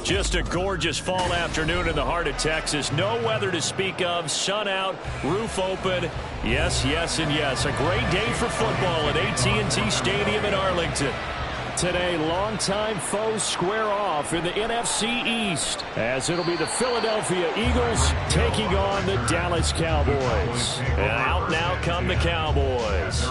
Just a gorgeous fall afternoon in the heart of Texas. No weather to speak of. Sun out, roof open. Yes, yes, and yes. A great day for football at AT&T Stadium in Arlington. Today, longtime foes square off in the NFC East, as it'll be the Philadelphia Eagles taking on the Dallas Cowboys. And out now come the Cowboys.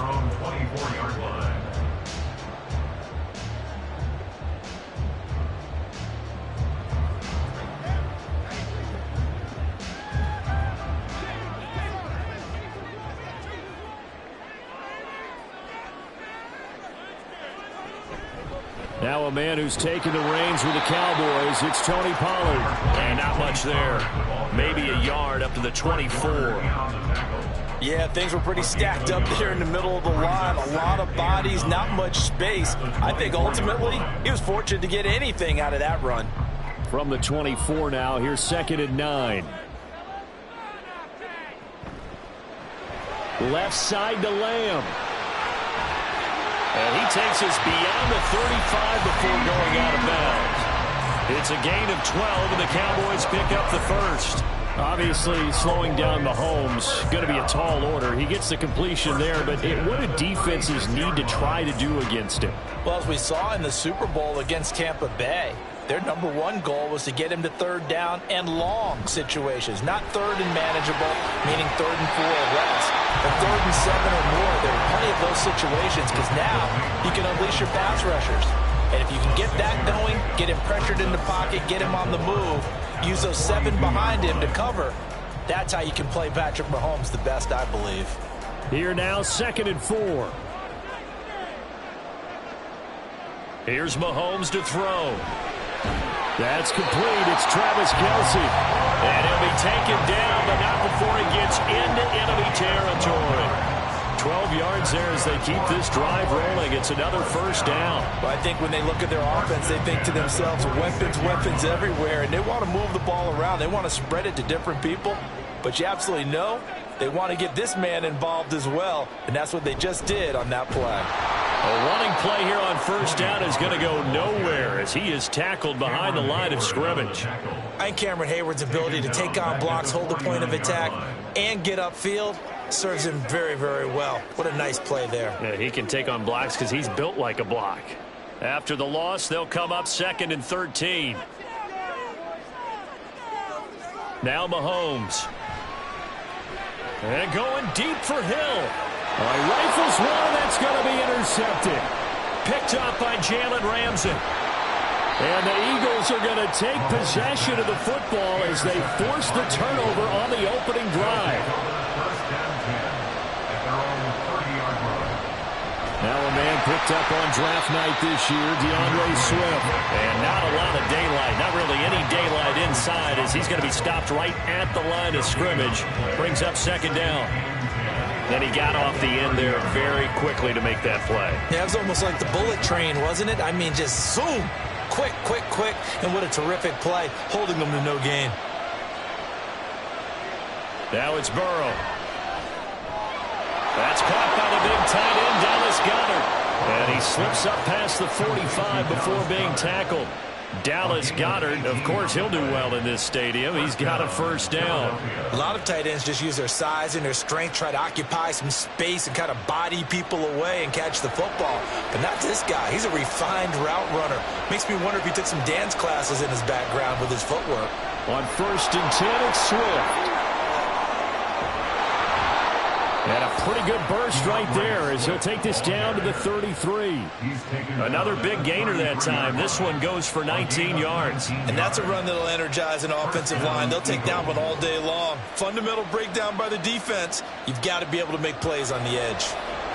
Now a man who's taken the reins with the Cowboys, it's Tony Pollard. And not much there. Maybe a yard up to the 24. Yeah, things were pretty stacked up there in the middle of the line. A lot of bodies, not much space. I think ultimately he was fortunate to get anything out of that run. From the 24 now, here's 2nd and 9. Left side to Lamb. And he takes us beyond the 35 before going out of bounds. It's a gain of 12, and the Cowboys pick up the first. Obviously, slowing down Mahomes, going to be a tall order. He gets the completion there, but what do defenses need to try to do against him? Well, as we saw in the Super Bowl against Tampa Bay, their number one goal was to get him to 3rd down and long situations, not 3rd and manageable, meaning 3rd and 4 or less. But 3rd and 7 or more, there are plenty of those situations because now you can unleash your pass rushers. And if you can get that going, get him pressured in the pocket, get him on the move, use those 7 behind him to cover, that's how you can play Patrick Mahomes the best, I believe. Here now, 2nd and 4. Here's Mahomes to throw. That's complete. It's Travis Kelce. And he'll be taken down, but not before he gets into enemy territory. 12 yards there as they keep this drive rolling. It's another 1st down. Well, I think when they look at their offense, they think to themselves, weapons, weapons everywhere, and they want to move the ball around. They want to spread it to different people. But you absolutely know they want to get this man involved as well, and that's what they just did on that play. A running play here on 1st down is going to go nowhere as he is tackled behind the line of scrimmage. I think Cameron Hayward's ability to take on blocks, hold the point of attack, and get upfield serves him very, very well. What a nice play there. Yeah, he can take on blocks because he's built like a block. After the loss, they'll come up 2nd and 13. Now Mahomes. And going deep for Hill. Rifles one, that's going to be intercepted. Picked up by Jalen Ramsey. And the Eagles are going to take possession of the football as they force the turnover on the opening drive. Now a man picked up on draft night this year, DeAndre Swift. And not a lot of daylight, not really any daylight inside, as he's going to be stopped right at the line of scrimmage. Brings up second down. Then he got off the end there very quickly to make that play. Yeah, it was almost like the bullet train, wasn't it? I mean, just zoom. Quick, quick, quick. And what a terrific play, holding them to no gain. Now it's Burrow. That's caught by the big tight end, Dallas Goedert. And he slips up past the 45 before being tackled. Dallas Goedert, of course, he'll do well in this stadium. He's got a first down. A lot of tight ends just use their size and their strength, try to occupy some space and kind of body people away and catch the football. But not this guy. He's a refined route runner. Makes me wonder if he took some dance classes in his background with his footwork. On 1st and 10, it's Swift. And a pretty good burst right there as he'll take this down to the 33. Another big gainer that time. This one goes for 19 yards. And that's a run that'll energize an offensive line. They'll take that one all day long. Fundamental breakdown by the defense. You've got to be able to make plays on the edge.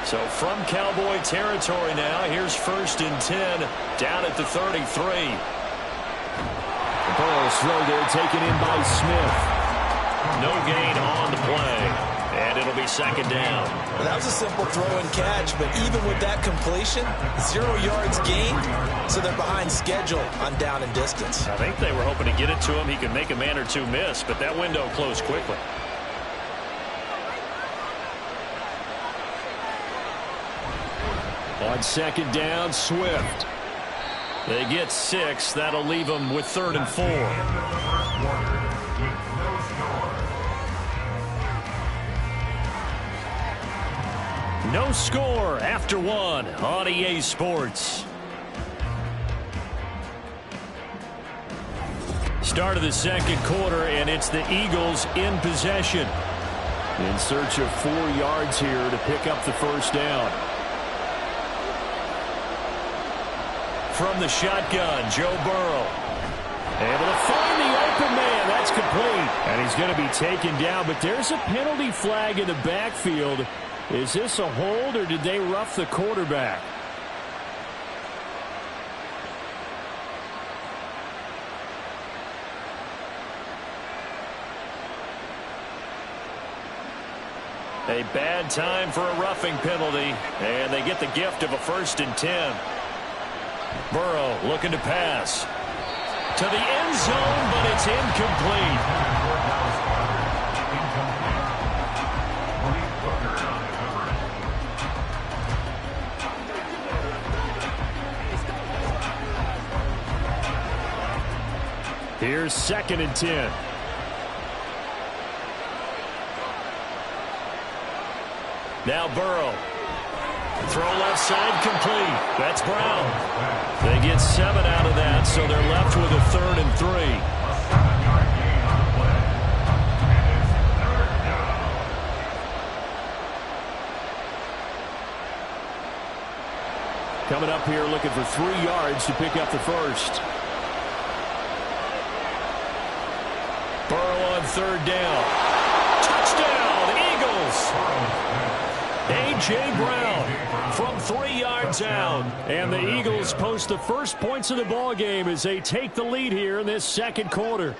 So from Cowboy territory now, here's 1st and 10 down at the 33. The Burrow's throw there taken in by Smith. No gain on the play. And it'll be second down. Well, that was a simple throw and catch, but even with that completion, 0 yards gained, so they're behind schedule on down and distance. I think they were hoping to get it to him. He could make a man or two miss, but that window closed quickly. On 2nd down, Swift. They get 6. That'll leave them with 3rd and 4. No score after 1 on EA Sports. Start of the second quarter, and it's the Eagles in possession. In search of 4 yards here to pick up the first down. From the shotgun, Joe Burrow. Able to find the open man. That's complete. And he's going to be taken down, but there's a penalty flag in the backfield. Is this a hold, or did they rough the quarterback? A bad time for a roughing penalty, and they get the gift of a 1st and 10. Burrow looking to pass. To the end zone, but it's incomplete. Here's 2nd and 10. Now Burrow. Throw left side complete. That's Brown. They get 7 out of that, so they're left with a 3rd and 3. Coming up here looking for 3 yards to pick up the first. Burrow on 3rd down. Touchdown, Eagles! A.J. Brown from 3 yards out. And the Eagles post the first points of the ball game as they take the lead here in this second quarter.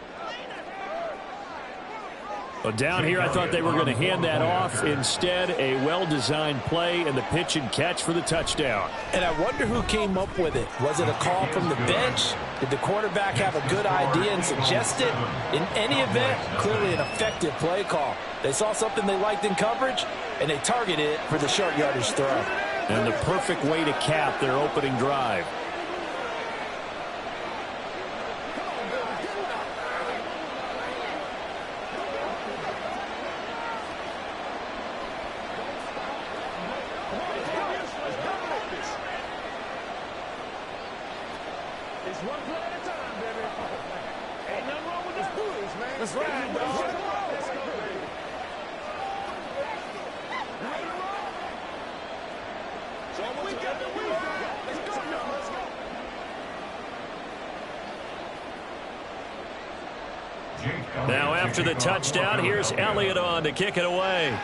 Well, down here, I thought they were going to hand that off. Instead, a well-designed play and the pitch and catch for the touchdown. And I wonder who came up with it. Was it a call from the bench? Did the quarterback have a good idea and suggest it? In any event, clearly an effective play call. They saw something they liked in coverage, and they targeted it for the short yardage throw. And the perfect way to cap their opening drive. Now after the touchdown, here's Elliott on to kick it away.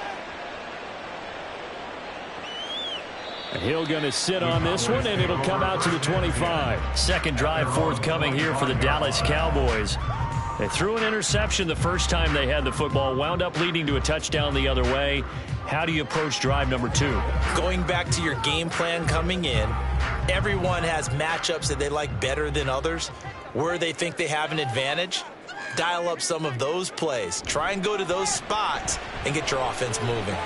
Hill going to sit on this one, and it'll come out to the 25. Second drive forthcoming here for the Dallas Cowboys. They threw an interception the first time they had the football, wound up leading to a touchdown the other way. How do you approach drive number 2? Going back to your game plan coming in, everyone has matchups that they like better than others. Where they think they have an advantage, dial up some of those plays. Try and go to those spots and get your offense moving.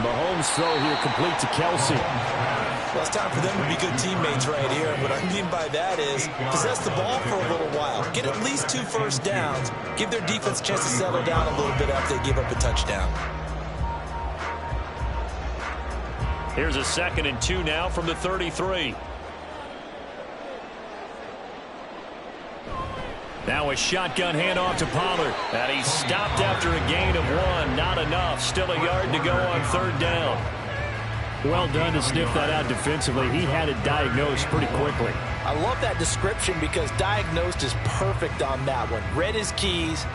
Mahomes' throw here complete to Kelsey. Well, it's time for them to be good teammates right here. And what I mean by that is possess the ball for a little while. Get at least 2 first downs. Give their defense a chance to settle down a little bit after they give up a touchdown. Here's a 2nd and 2 now from the 33. Now a shotgun handoff to Pollard. And he's stopped after a gain of 1. Not enough. Still a yard to go on 3rd down. Well done to sniff that out defensively. He had it diagnosed pretty quickly. I love that description because diagnosed is perfect on that one. Read his keys,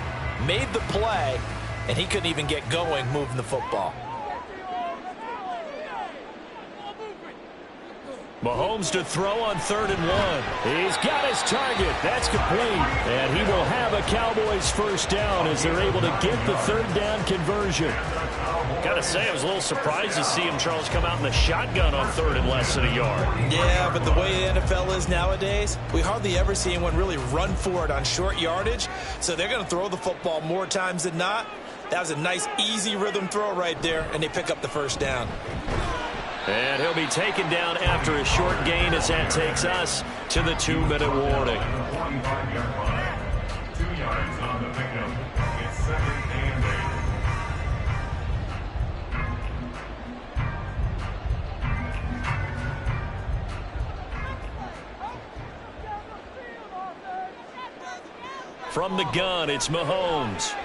made the play, and he couldn't even get going moving the football. Mahomes to throw on 3rd and 1. He's got his target. That's complete. And he will have a Cowboys first down as they're able to get the 3rd down conversion. Got to say, I was a little surprised to see him, Charles, come out in the shotgun on 3rd and less than a yard. Yeah, but the way the NFL is nowadays, we hardly ever see anyone really run for it on short yardage. So they're going to throw the football more times than not. That was a nice, easy rhythm throw right there, and they pick up the first down. And he'll be taken down after a short gain as that takes us to the 2-minute warning. 2 yards on the pickup. It's 2nd and 8. From the gun, it's Mahomes.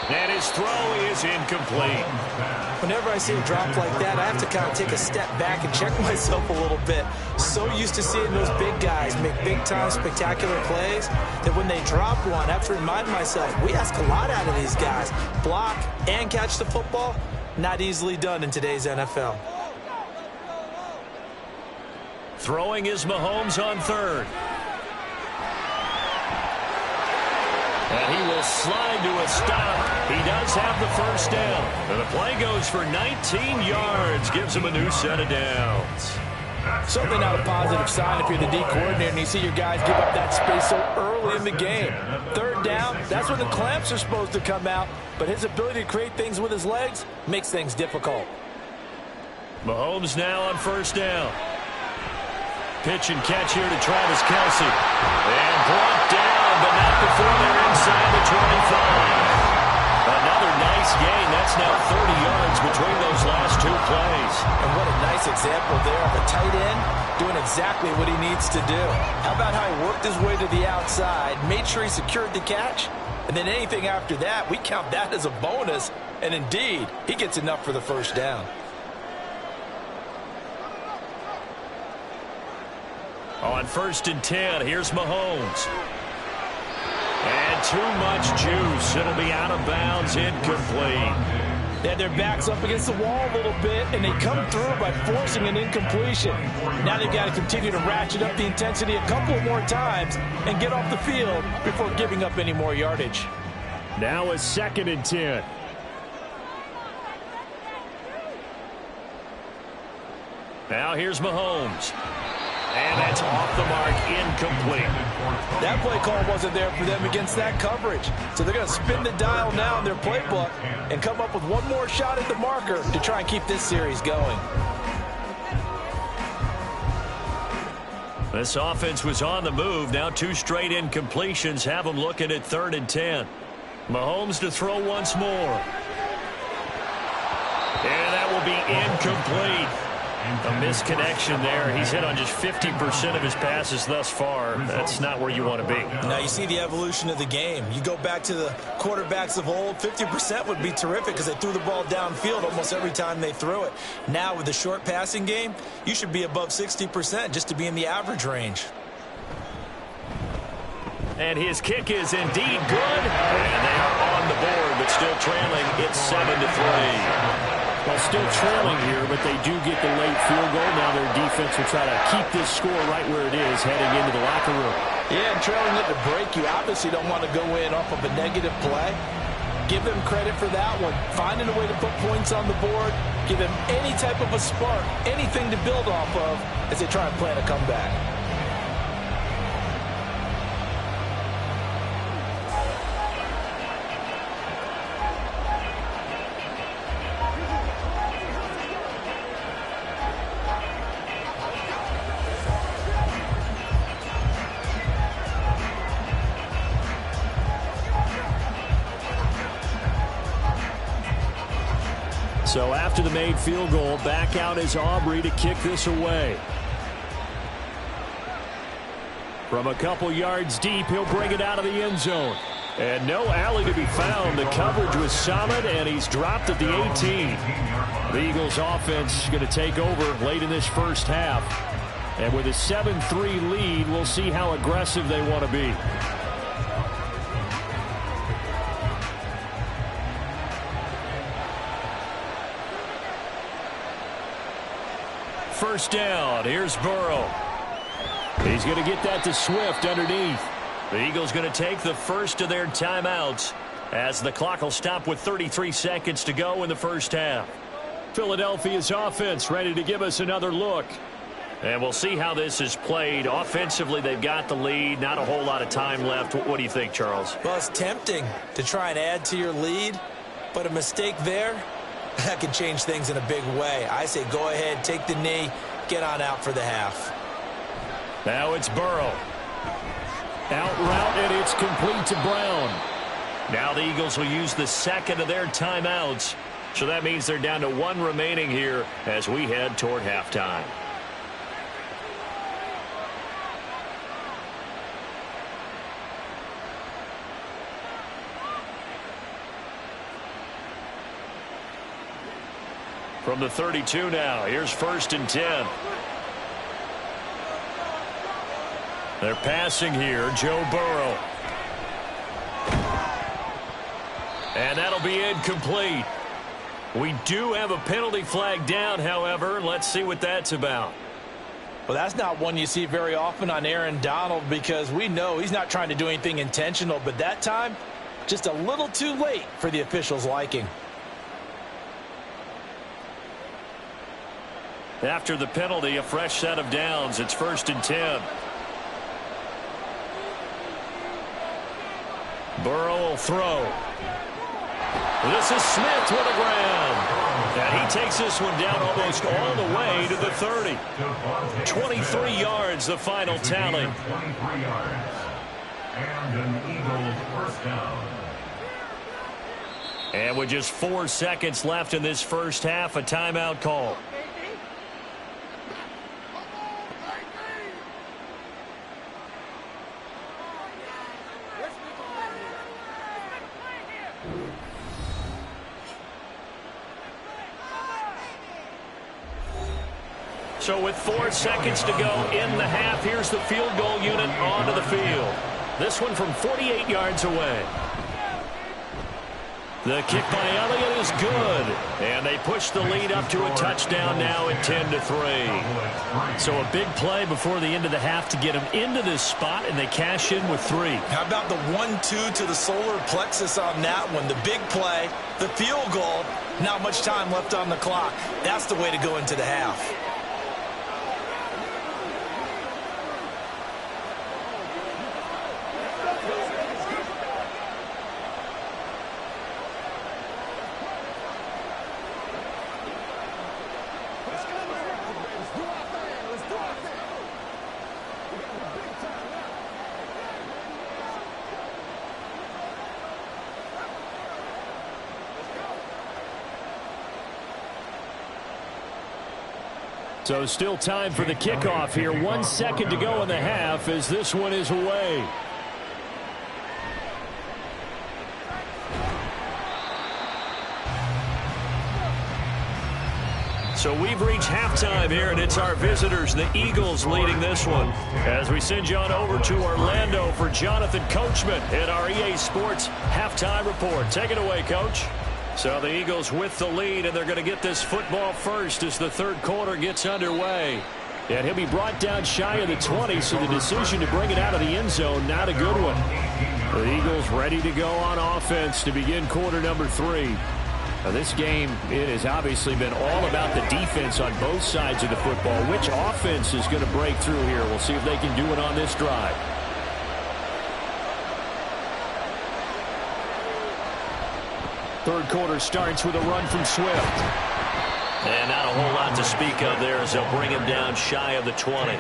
And his throw is incomplete. Whenever I see a drop like that, I have to kind of take a step back and check myself a little bit. So used to seeing those big guys make big-time spectacular plays that when they drop one, I have to remind myself, we ask a lot out of these guys. Block and catch the football, not easily done in today's NFL. Throwing is Mahomes on 3rd. And he will slide to a stop. He does have the first down. And the play goes for 19 yards. Gives him a new set of downs. Certainly not a positive sign if you're the D coordinator and you see your guys give up that space so early in the game. 3rd down, that's when the clamps are supposed to come out. But his ability to create things with his legs makes things difficult. Mahomes now on 1st down. Pitch and catch here to Travis Kelsey. And brought down, but not before they're inside the 25. Another nice gain. That's now 30 yards between those last 2 plays. And what a nice example there of a tight end doing exactly what he needs to do. How about how he worked his way to the outside, made sure he secured the catch, and then anything after that, we count that as a bonus. And indeed, he gets enough for the first down. On 1st and 10, here's Mahomes. And too much juice. It'll be out of bounds, incomplete. They had their backs up against the wall a little bit, and they come through by forcing an incompletion. Now they've got to continue to ratchet up the intensity a couple of more times and get off the field before giving up any more yardage. Now a 2nd and 10. Now here's Mahomes. And that's off the mark, incomplete. That play call wasn't there for them against that coverage. So they're going to spin the dial now in their playbook and come up with one more shot at the marker to try and keep this series going. This offense was on the move. Now 2 straight incompletions have them looking at 3rd and 10. Mahomes to throw once more. And that will be incomplete. A misconnection there. He's hit on just 50% of his passes thus far. That's not where you want to be. Now you see the evolution of the game. You go back to the quarterbacks of old, 50% would be terrific because they threw the ball downfield almost every time they threw it. Now with the short passing game, you should be above 60% just to be in the average range. And his kick is indeed good. And they are on the board, but still trailing. It's 7-3. Well, still trailing here, but they do get the late field goal. Now their defense will try to keep this score right where it is heading into the locker room. Yeah, and trailing at the break, you obviously don't want to go in off of a negative play. Give them credit for that one. Finding a way to put points on the board. Give them any type of a spark, anything to build off of as they try and plan a comeback. So after the made field goal, back out is Aubrey to kick this away. From a couple yards deep, he'll bring it out of the end zone. And no alley to be found. The coverage was solid, and he's dropped at the 18. The Eagles offense going to take over late in this first half. And with a 7-3 lead, we'll see how aggressive they want to be. First down. Here's Burrow. He's going to get that to Swift underneath. The Eagles going to take the first of their timeouts as the clock will stop with 33 seconds to go in the first half. Philadelphia's offense ready to give us another look. And we'll see how this is played. Offensively, they've got the lead. Not a whole lot of time left. What do you think, Charles? Well, it's tempting to try and add to your lead, but a mistake there, that can change things in a big way. I say go ahead, take the knee, get on out for the half. Now it's Burrow. Out route, and it's complete to Brown. Now the Eagles will use the second of their timeouts. So that means they're down to one remaining here as we head toward halftime. From the 32 now, here's 1st and 10. They're passing here, Joe Burrow. And that'll be incomplete. We do have a penalty flag down, however. Let's see what that's about. Well, that's not one you see very often on Aaron Donald because we know he's not trying to do anything intentional, but that time, just a little too late for the officials' liking. After the penalty, a fresh set of downs. It's 1st and 10. Burrow will throw. This is Smith with the ground. And he takes this one down almost all the way to the 30. 23 yards, the final tally. 23 yards. And an Eagles first down. And with just 4 seconds left in this first half, a timeout call. So with 4 seconds to go in the half, here's the field goal unit onto the field. This one from 48 yards away. The kick by Elliott is good. And they push the lead up to a touchdown now at 10-3. So a big play before the end of the half to get them into this spot, and they cash in with 3. How about the 1-2 to the solar plexus on that one? The big play, the field goal, not much time left on the clock. That's the way to go into the half. So still time for the kickoff here. 1 second to go in the half as this one is away. So we've reached halftime here, and it's our visitors, the Eagles, leading this one. As we send you on over to Orlando for Jonathan Coachman at our EA Sports Halftime Report. Take it away, Coach. So the Eagles with the lead, and they're going to get this football first as the third quarter gets underway. And he'll be brought down shy of the 20, so the decision to bring it out of the end zone, not a good one. The Eagles ready to go on offense to begin quarter number 3. Now this game, it has obviously been all about the defense on both sides of the football. Which offense is going to break through here? We'll see if they can do it on this drive. Third quarter starts with a run from Swift. And not a whole lot to speak of there as they'll bring him down shy of the 20.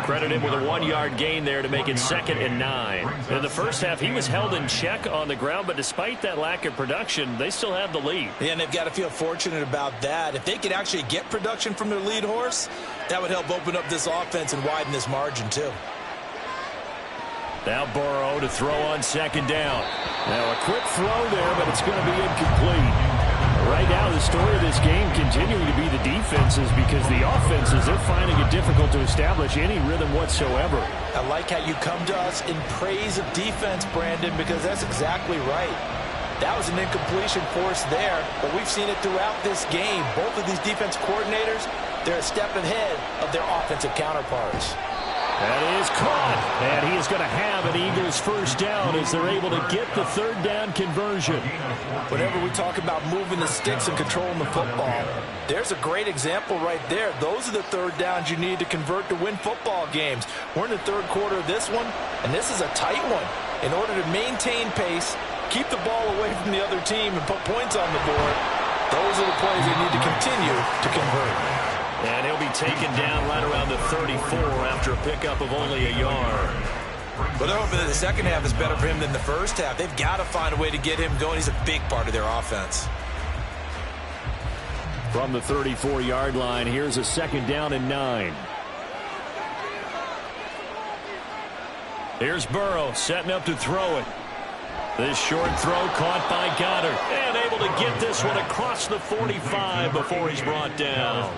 Credit him with a 1-yard gain there to make it 2nd and 9. In the first half, he was held in check on the ground, but despite that lack of production, they still have the lead. Yeah, and they've got to feel fortunate about that. If they could actually get production from their lead horse, that would help open up this offense and widen this margin too. Now Burrow to throw on 2nd down. Now a quick throw there, but it's going to be incomplete. Right now, the story of this game continuing to be the defenses, because the offenses, they're finding it difficult to establish any rhythm whatsoever. I like how you come to us in praise of defense, Brandon, because that's exactly right. That was an incompletion force there, but we've seen it throughout this game. Both of these defense coordinators, they're a step ahead of their offensive counterparts. That is caught, and he is going to have an Eagles first down as they're able to get the third down conversion. Whenever we talk about moving the sticks and controlling the football, there's a great example right there. Those are the third downs you need to convert to win football games. We're in the third quarter of this one, and this is a tight one. In order to maintain pace, keep the ball away from the other team, and put points on the board, those are the plays they need to continue to convert. And he'll be taken down right around the 34 after a pickup of only a yard. But they're hoping that the second half is better for him than the first half. They've got to find a way to get him going. He's a big part of their offense. From the 34-yard line, here's a 2nd down and 9. Here's Burrow setting up to throw it. This short throw caught by Goddard, and able to get this one across the 45 before he's brought down.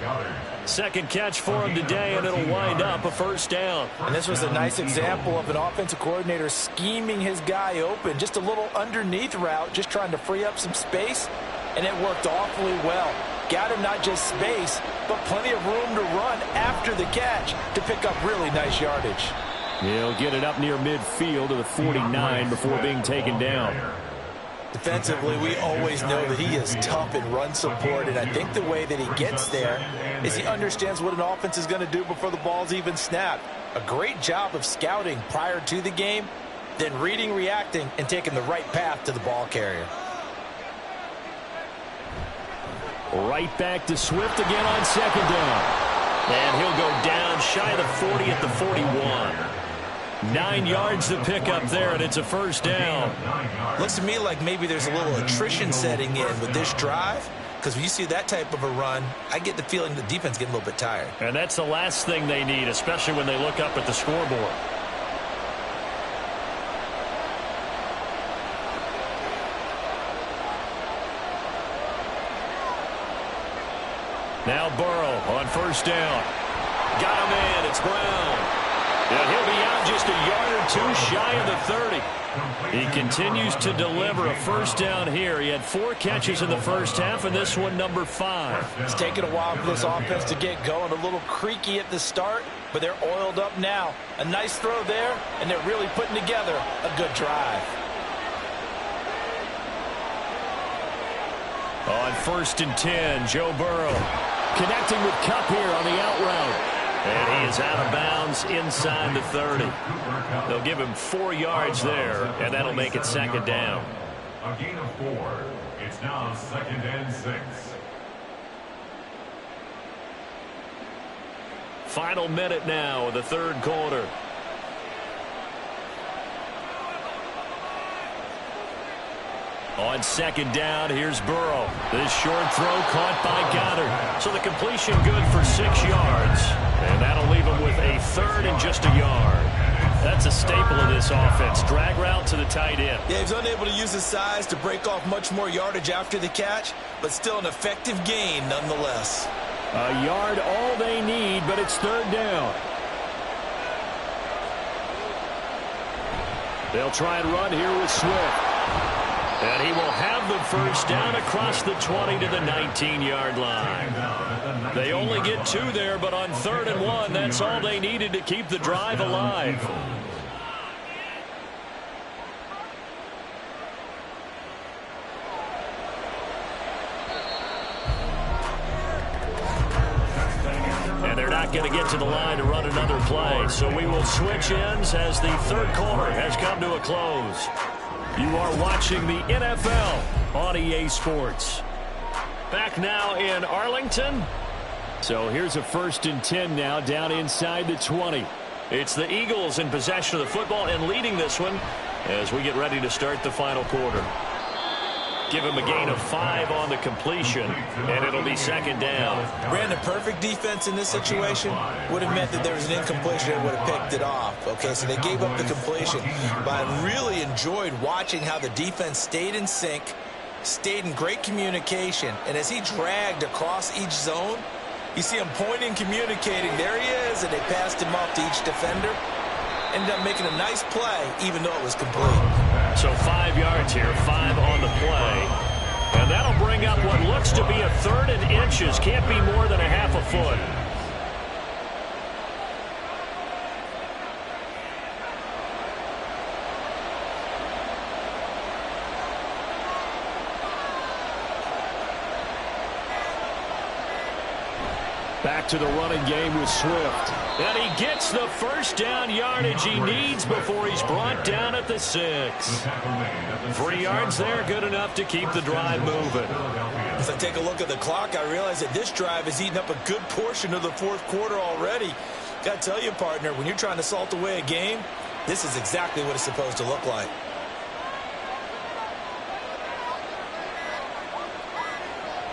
Second catch for him today, and it'll wind up a first down. And this was a nice example of an offensive coordinator scheming his guy open. Just a little underneath route, just trying to free up some space, and it worked awfully well. Got him not just space, but plenty of room to run after the catch to pick up really nice yardage. He'll get it up near midfield to the 49 before being taken down. Defensively, we always know that he is tough in run support, and I think the way that he gets there is he understands what an offense is going to do before the ball's even snapped. A great job of scouting prior to the game, then reading, reacting, and taking the right path to the ball carrier. Right back to Swift again on 2nd down. And he'll go down shy of the 40 at the 41. 9 yards to pick up there, and it's a first down. Looks to me like maybe there's a little attrition setting in with this drive, because when you see that type of a run, I get the feeling the defense getting a little bit tired. And that's the last thing they need, especially when they look up at the scoreboard. Now Burrow on first down. Got him in. It's Brown. And he'll be out just a yard or two shy of the 30. He continues to deliver a first down here. He had 4 catches in the first half, and this one number 5. It's taken a while for this offense to get going. A little creaky at the start, but they're oiled up now. A nice throw there, and they're really putting together a good drive. On 1st and 10, Joe Burrow connecting with Kupp here on the out route. And he is out of bounds inside the 30. They'll give him 4 yards there, and that'll make it 2nd down. A gain of 4. It's now 2nd and 6. Final minute now of the third quarter. On 2nd down, here's Burrow. This short throw caught by Goddard. So the completion good for 6 yards. And that'll leave him with a 3rd and just a yard. That's a staple of this offense. Drag route to the tight end. Yeah, he's unable to use his size to break off much more yardage after the catch, but still an effective gain nonetheless. A yard all they need, but it's 3rd down. They'll try and run here with Swift. And he will have the first down across the 20 to the 19-yard line. They only get 2 there, but on 3rd and 1, that's all they needed to keep the drive alive. And they're not going to get to the line to run another play. So we will switch ends as the 3rd quarter has come to a close. You are watching the NFL on EA Sports. Back now in Arlington. So here's a 1st and 10 now down inside the 20. It's the Eagles in possession of the football and leading this one as we get ready to start the final quarter. Give him a gain of 5 on the completion, and it'll be 2nd down. Brandon, perfect defense in this situation would have meant that there was an incompletion that would have picked it off. Okay, so they gave up the completion. But I really enjoyed watching how the defense stayed in sync, stayed in great communication, and as he dragged across each zone, you see him pointing, communicating. There he is, and they passed him off to each defender. Ended up making a nice play, even though it was complete. So 5 yards here, 5 on the play. And that'll bring up what looks to be a 3rd and inches. Can't be more than a half a foot. Back to the running game with Swift. And he gets the first down yardage he needs before he's brought down at the 6. 3 yards there, good enough to keep the drive moving. As I take a look at the clock, I realize that this drive has eaten up a good portion of the 4th quarter already. Got to tell you, partner, when you're trying to salt away a game, this is exactly what it's supposed to look like.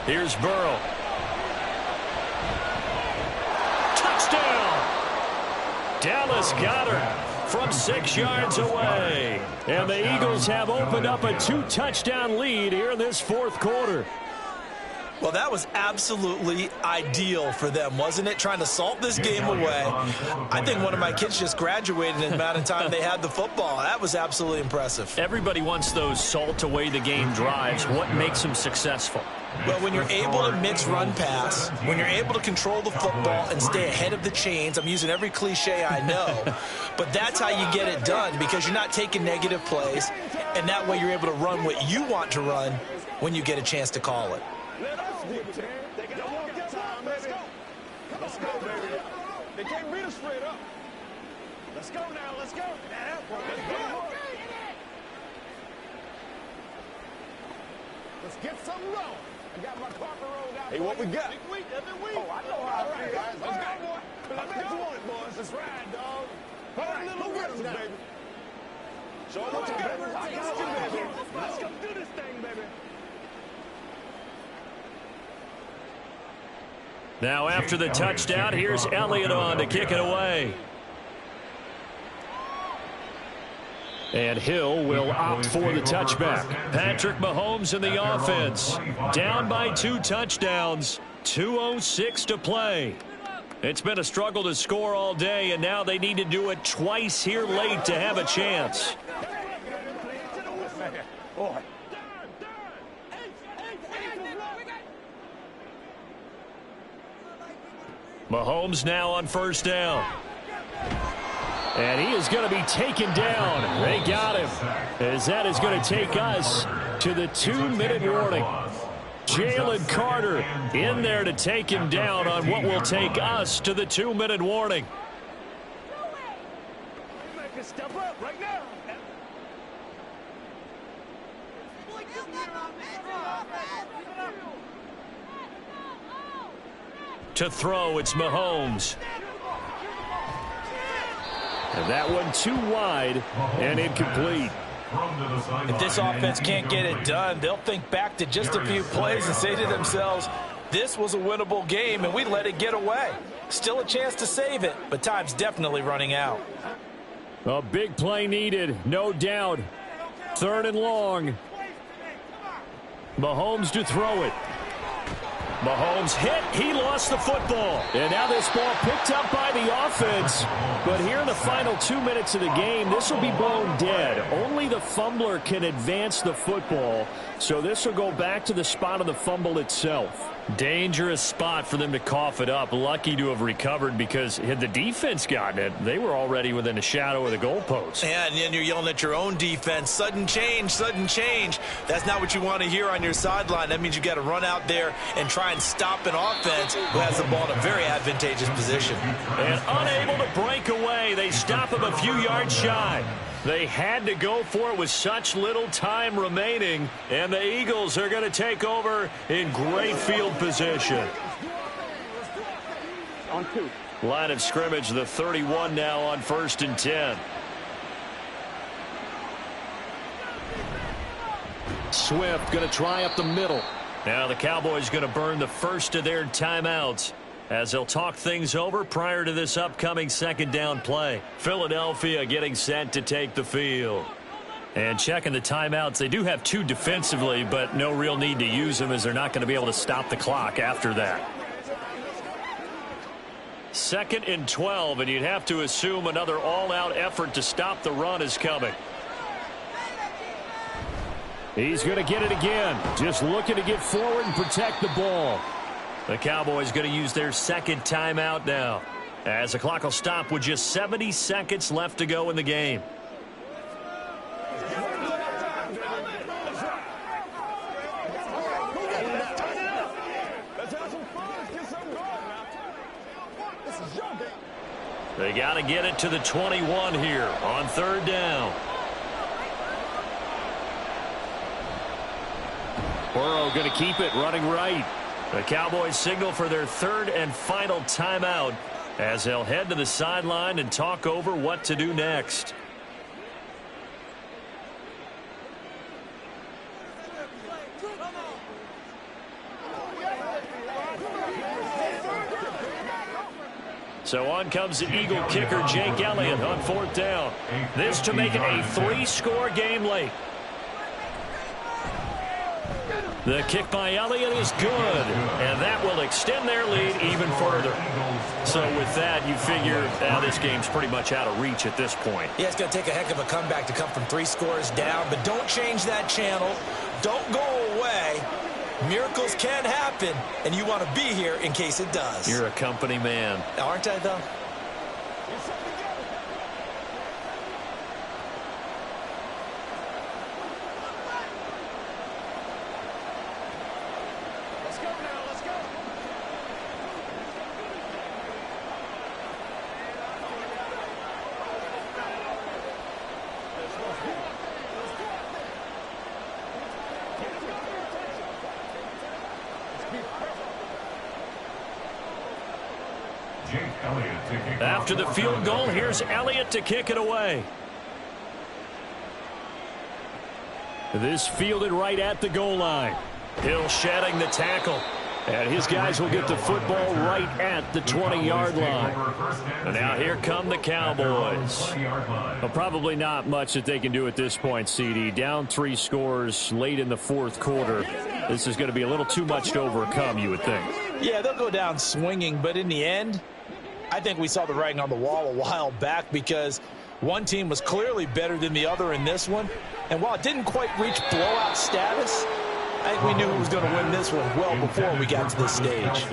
Here's Burrow. Dallas Goedert from 6 yards away. And the Eagles have opened up a 2-touchdown lead here in this 4th quarter. Well, that was absolutely ideal for them, wasn't it? Trying to salt this game away. I think one of my kids just graduated in the amount of time they had the football. That was absolutely impressive. Everybody wants those salt away the game drives. What makes them successful? Well, when you're able to mix run pass, when you're able to control the football and stay ahead of the chains, I'm using every cliche I know, but that's how you get it done because you're not taking negative plays, and that way you're able to run what you want to run when you get a chance to call it. They got to walk this time, baby. Let's go, baby. They can't beat us straight up. Let's go now. Let's go. Let's go. Let's get something wrong. I got my carpet rolled out. Hey, what we got? Every week. Oh, I know how I feel, guys. Let's go, boy. Let's go. You want it, boys. Let's ride, dog. All right, little rhythm, baby. Show them what you got. I got you, baby. Let's go do this thing, baby. Now after the touchdown, here's Elliott on to kick it away. And Hill will opt for the touchback. Patrick Mahomes in the offense. Down by 2 touchdowns. 2:06 to play. It's been a struggle to score all day, and now they need to do it twice here late to have a chance. Mahomes now on 1st down. And he is going to be taken down. They got him. As that is going to take us to the 2-minute warning. Jalen Carter in there to take him down on what will take us to the 2-minute warning. Step up right now. To throw, it's Mahomes. And that one too wide and incomplete. If this offense can't get it done, they'll think back to just a few plays and say to themselves, this was a winnable game and we let it get away. Still a chance to save it, but time's definitely running out. A big play needed, no doubt. 3rd and long. Mahomes to throw it. Mahomes hit. He lost the football. And now this ball picked up by the offense. But here in the final 2 minutes of the game, this will be blown dead. Only the fumbler can advance the football. So this will go back to the spot of the fumble itself. Dangerous spot for them to cough it up. Lucky to have recovered, because had the defense gotten it, they were already within a shadow of the goalpost. Yeah, and then you're yelling at your own defense. Sudden change, sudden change. That's not what you want to hear on your sideline. That means you got to run out there and try and stop an offense who has the ball in a very advantageous position. And unable to break away, they stop him a few yards shy. They had to go for it with such little time remaining, and the Eagles are going to take over in great field position. On 2. Line of scrimmage, the 31 now on 1st and 10. Swift going to try up the middle. Now the Cowboys going to burn the first of their timeouts as they'll talk things over prior to this upcoming second down play. Philadelphia getting set to take the field. And checking the timeouts, they do have 2 defensively, but no real need to use them, as they're not going to be able to stop the clock after that. 2nd and 12, and you'd have to assume another all-out effort to stop the run is coming. He's going to get it again, just looking to get forward and protect the ball. The Cowboys going to use their 2nd timeout now, as the clock will stop with just 70 seconds left to go in the game. They got to get it to the 21 here on 3rd down. Burrow going to keep it running right. The Cowboys signal for their 3rd and final timeout as they'll head to the sideline and talk over what to do next. So on comes the Eagle kicker, Jake Elliott, on 4th down. This to make it a 3-score game late. The kick by Elliott is good, and that will extend their lead even further. So with that, you figure now this game's pretty much out of reach at this point. Yeah, it's going to take a heck of a comeback to come from 3 scores down, but don't change that channel. Don't go away. Miracles can happen, and you want to be here in case it does. You're a company man. Aren't I, though? After the field goal, here's Elliott to kick it away. This fielded right at the goal line. Hill shedding the tackle. And his guys will get the football right at the 20-yard line. And now here come the Cowboys. Well, probably not much that they can do at this point, CD. Down 3 scores late in the 4th quarter. This is going to be a little too much to overcome, you would think. Yeah, they'll go down swinging, but in the end, I think we saw the writing on the wall a while back, because one team was clearly better than the other in this one. And while it didn't quite reach blowout status, I think we knew who was going to win this one well before we got to this stage.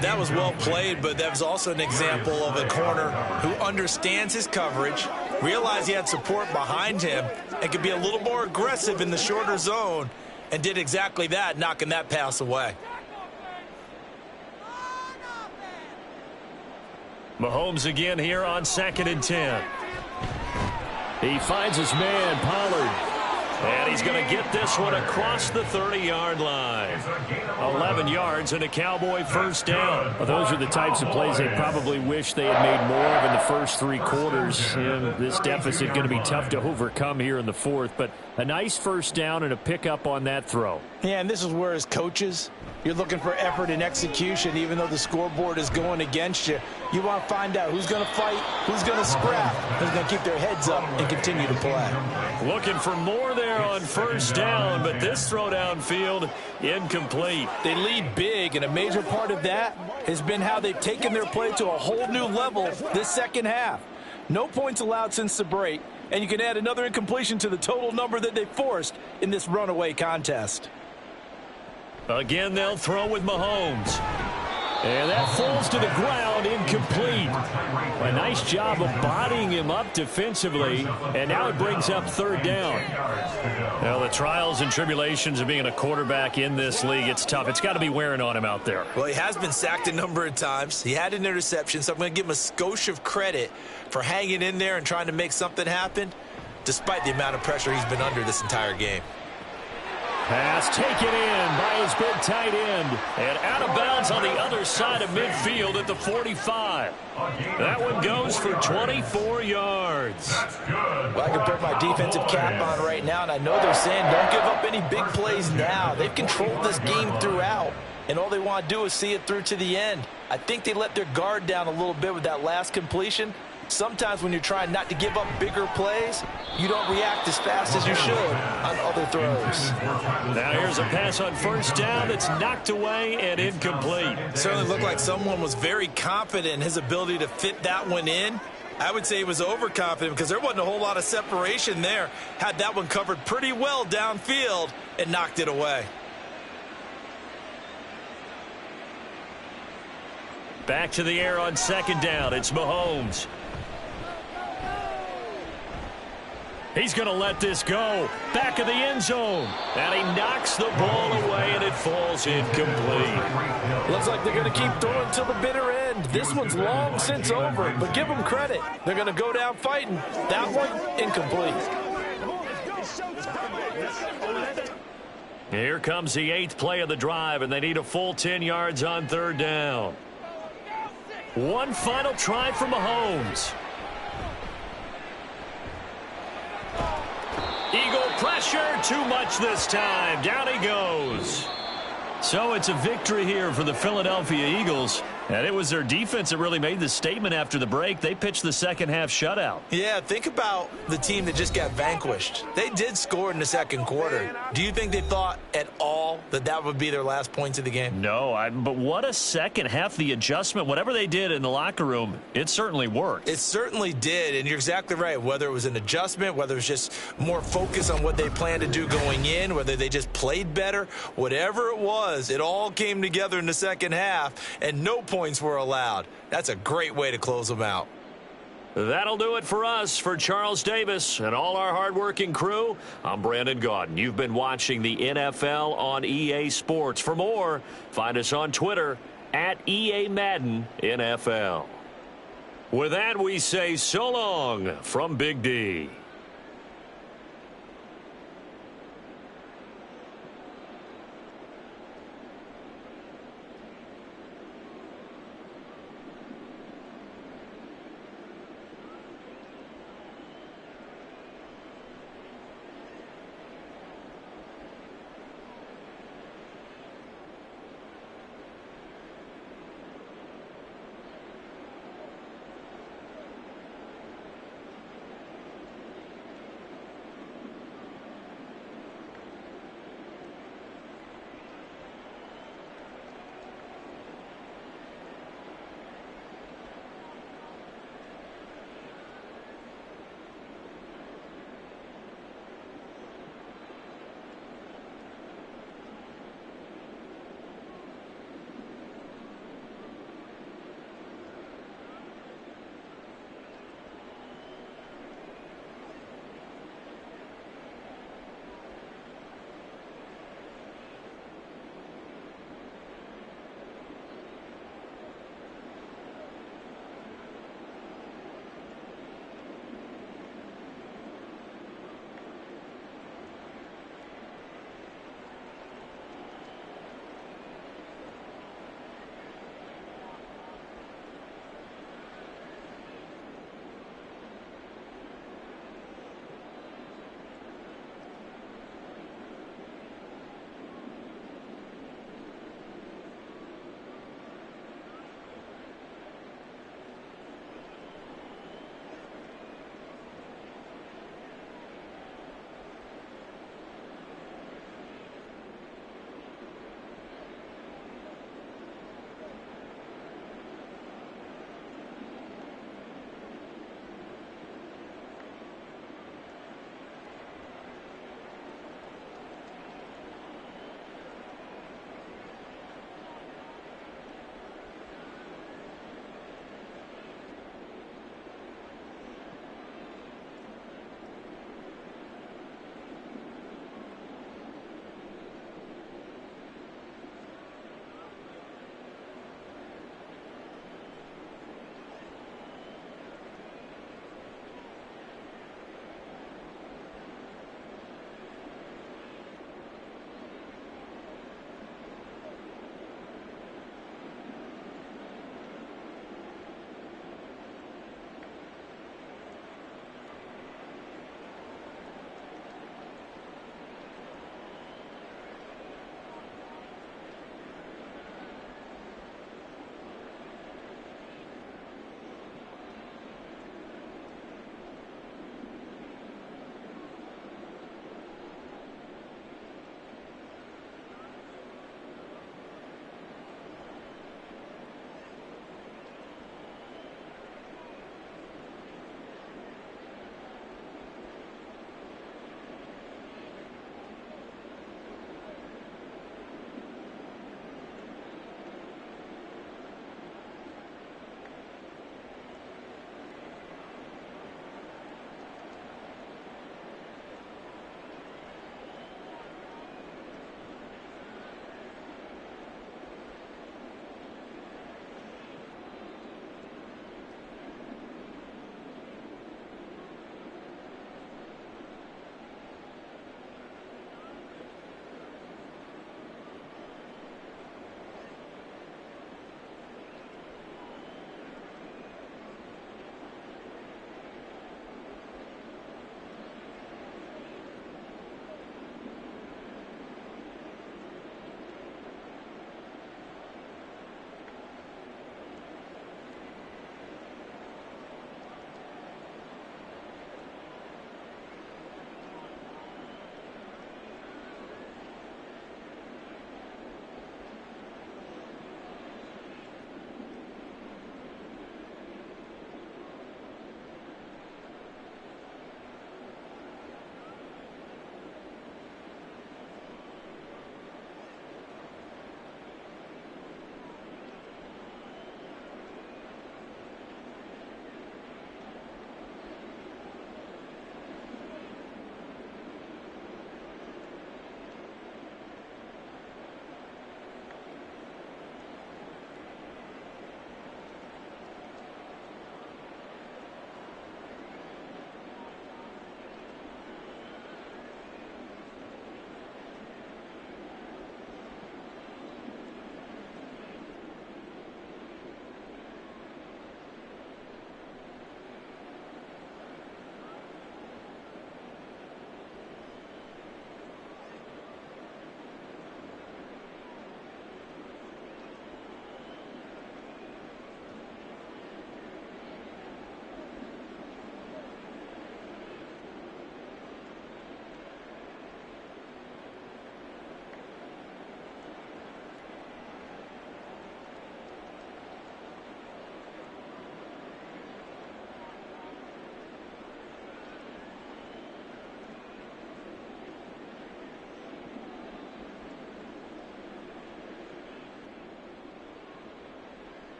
That was well played, but that was also an example of a corner who understands his coverage, realized he had support behind him, and could be a little more aggressive in the shorter zone, and did exactly that, knocking that pass away. Mahomes again here on 2nd and 10. He finds his man, Pollard. And he's going to get this one across the 30-yard line. 11 yards and a Cowboy first down. Well, those are the types of plays they probably wish they had made more of in the first 3 quarters. And this deficit going to be tough to overcome here in the 4th. But a nice first down and a pickup on that throw. Yeah, and this is where, as coaches, you're looking for effort and execution. Even though the scoreboard is going against you, you want to find out who's going to fight, who's going to scrap, who's going to keep their heads up and continue to play. Looking for more there there on first down, but this throw downfield incomplete. They lead big, and a major part of that has been how they've taken their play to a whole new level this second half. No points allowed since the break, and you can add another incompletion to the total number that they forced in this runaway contest. Again, they'll throw with Mahomes. And that falls to the ground, incomplete. A nice job of bodying him up defensively, and now it brings up third down. Well, the trials and tribulations of being a quarterback in this league, it's tough. It's got to be wearing on him out there. Well, he has been sacked a number of times. He had an interception, so I'm going to give him a skosh of credit for hanging in there and trying to make something happen, despite the amount of pressure he's been under this entire game. Pass taken in by his big tight end. And out of bounds on the other side of midfield at the 45. That one goes for 24 yards. Well, I can put my defensive cap on right now, and I know they're saying don't give up any big plays now. They've controlled this game throughout, and all they want to do is see it through to the end. I think they let their guard down a little bit with that last completion. Sometimes when you're trying not to give up bigger plays, you don't react as fast as you should on other throws. Now here's a pass on first down that's knocked away and incomplete. It certainly looked like someone was very confident in his ability to fit that one in. I would say he was overconfident because there wasn't a whole lot of separation there. Had that one covered pretty well downfield and knocked it away. Back to the air on second down. It's Mahomes. He's going to let this go. Back of the end zone. And he knocks the ball away, and it falls incomplete. Looks like they're going to keep throwing till the bitter end. This one's long since over, but give them credit. They're going to go down fighting. That one, incomplete. Here comes the 8th play of the drive, and they need a full 10 yards on third down. One final try for Mahomes. Eagle pressure, too much this time. Down he goes. So it's a victory here for the Philadelphia Eagles. And it was their defense that really made the statement after the break. They pitched the second half shutout. Yeah, think about the team that just got vanquished. They did score in the second quarter. Do you think they thought at all that that would be their last points of the game? No, but what a second half. The adjustment, whatever they did in the locker room, it certainly worked. It certainly did, and you're exactly right. Whether it was an adjustment, whether it was just more focus on what they planned to do going in, whether they just played better, whatever it was, it all came together in the second half, and no points were allowed. That's a great way to close them out. That'll do it for us. For Charles Davis and all our hardworking crew, I'm Brandon Gaudin. You've been watching the NFL on EA Sports. For more, find us on Twitter at EA Madden NFL. With that, we say so long from Big D.